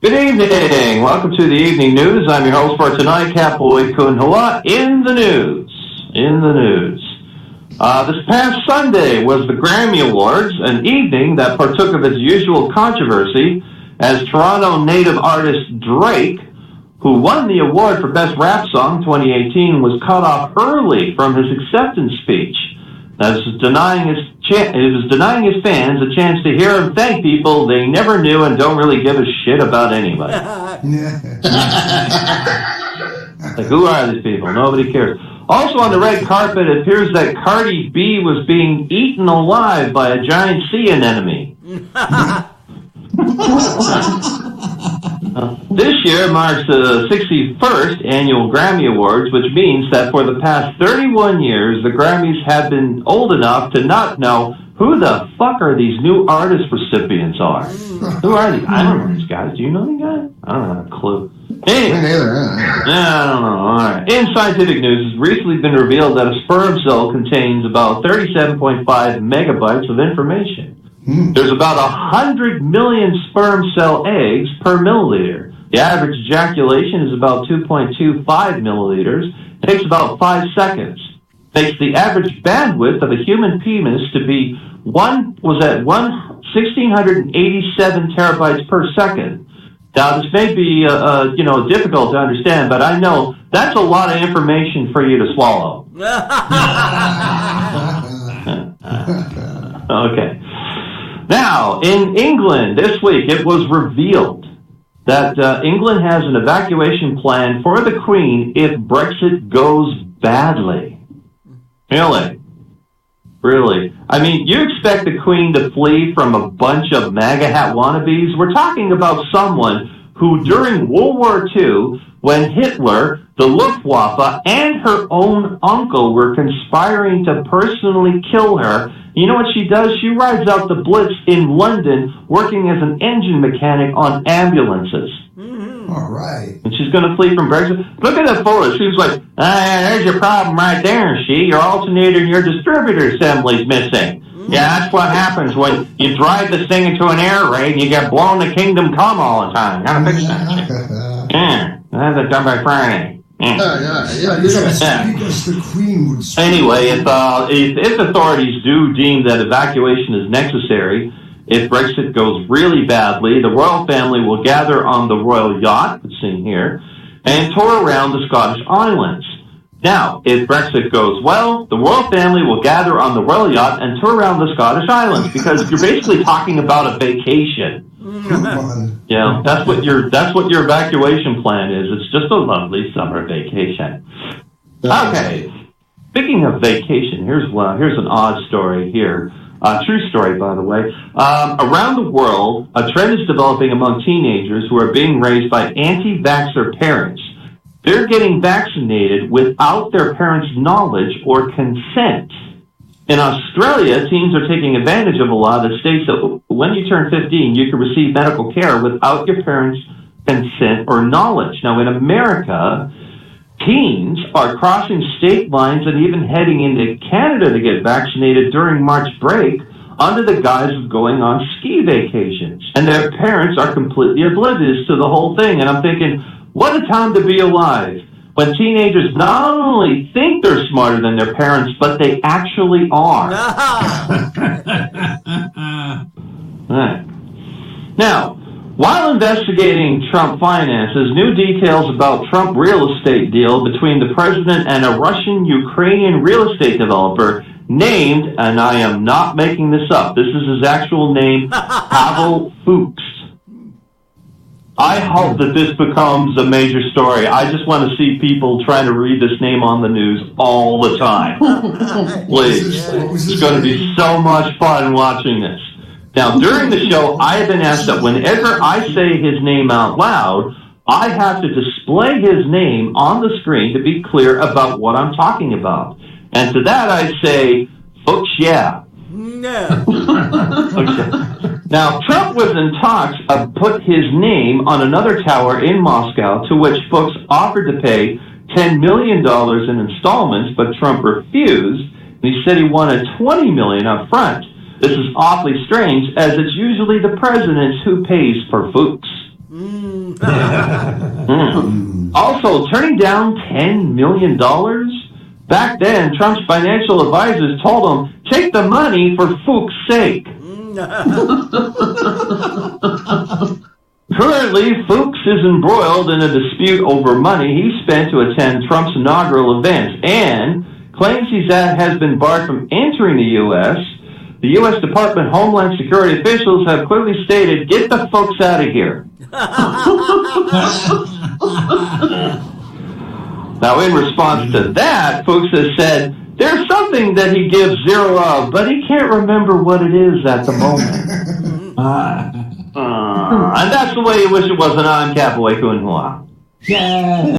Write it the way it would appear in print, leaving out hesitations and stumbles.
Good evening. Welcome to the evening news. I'm your host for tonight, Catboy Kunhua. In the news. This past Sunday was the Grammy Awards, an evening that partook of its usual controversy as Toronto native artist Drake, who won the award for Best Rap Song 2018, was cut off early from his acceptance speech. It was denying his fans a chance to hear him thank people they never knew and don't really give a shit about anyway. Like, who are these people? Nobody cares. Also on the red carpet, it appears that Cardi B was being eaten alive by a giant sea anemone. This year marks the 61st annual Grammy Awards, which means that for the past 31 years, the Grammys have been old enough to not know who the fuck are these new artist recipients are. Who are these? I don't know these guys. Do you know these guys? I don't have a clue. Anyway, I don't know. All right. In scientific news, it's recently been revealed that a sperm cell contains about 37.5 megabytes of information. There's about 100 million sperm cell eggs per milliliter. The average ejaculation is about 2.25 milliliters. It takes about 5 seconds. Makes the average bandwidth of a human penis to be 1,687 terabytes per second. Now, this may be difficult to understand, but I know that's a lot of information for you to swallow. Okay. Now, in England this week, it was revealed that England has an evacuation plan for the Queen if Brexit goes badly. Really? I mean, you expect the Queen to flee from a bunch of MAGA hat wannabes? We're talking about someone who, during World War II, when Hitler, the Luftwaffe, and her own uncle were conspiring to personally kill her, you know what she does? She rides out the Blitz in London working as an engine mechanic on ambulances. All right. And she's going to flee from Brexit. Look at that photo. She's like, there's your problem right there, your alternator and your distributor assembly's missing. Yeah, that's what happens when you drive this thing into an air raid and you get blown to kingdom come all the time. Gotta fix that shit. Yeah, that's done by Friday. Anyway, if authorities do deem that evacuation is necessary, if Brexit goes really badly, the royal family will gather on the royal yacht, it's seen here, and tour around the Scottish islands. Now, if Brexit goes well, the royal family will gather on the royal yacht and tour around the Scottish islands, because you're basically talking about a vacation. Yeah, that's what your evacuation plan is. It's just a lovely summer vacation. Okay, speaking of vacation, here's an odd story here. True story, by the way. Around the world, a trend is developing among teenagers who are being raised by anti-vaxxer parents. They're getting vaccinated without their parents' knowledge or consent. In Australia, teens are taking advantage of a law that states that when you turn 15, you can receive medical care without your parents' consent or knowledge. Now, in America, teens are crossing state lines and even heading into Canada to get vaccinated during March break under the guise of going on ski vacations. And their parents are completely oblivious to the whole thing. And I'm thinking, what a time to be alive, when teenagers not only think they're smarter than their parents, but they actually are. Right. Now, while investigating Trump finances, new details about Trump real estate deal between the president and a Russian-Ukrainian real estate developer named, and I am not making this up, this is his actual name, Pavel Fuks. I hope that this becomes a major story. I just want to see people trying to read this name on the news all the time. Please. It's going to be so much fun watching this. Now, during the show, I have been asked that whenever I say his name out loud, I have to display his name on the screen to be clear about what I'm talking about. And to that I say, Fuks, yeah. No. Okay. Now, Trump was in talks of put his name on another tower in Moscow, to which Fuks offered to pay $10 million in installments, but Trump refused, and he said he wanted $20 million up front. This is awfully strange, as it's usually the president who pays for Fuks. Also, turning down $10 million? Back then, Trump's financial advisors told him, take the money for Fuks' sake. Currently, Fuks is embroiled in a dispute over money he spent to attend Trump's inaugural event and claims has been barred from entering the U.S. The U.S. Department of Homeland Security officials have clearly stated, get the Fuks out of here. Now, in response to that, Fuks has said, there's something that he gives zero of, but he can't remember what it is at the moment. And that's the way you wish it was, and I'm Catboy Kunhua. Yeah.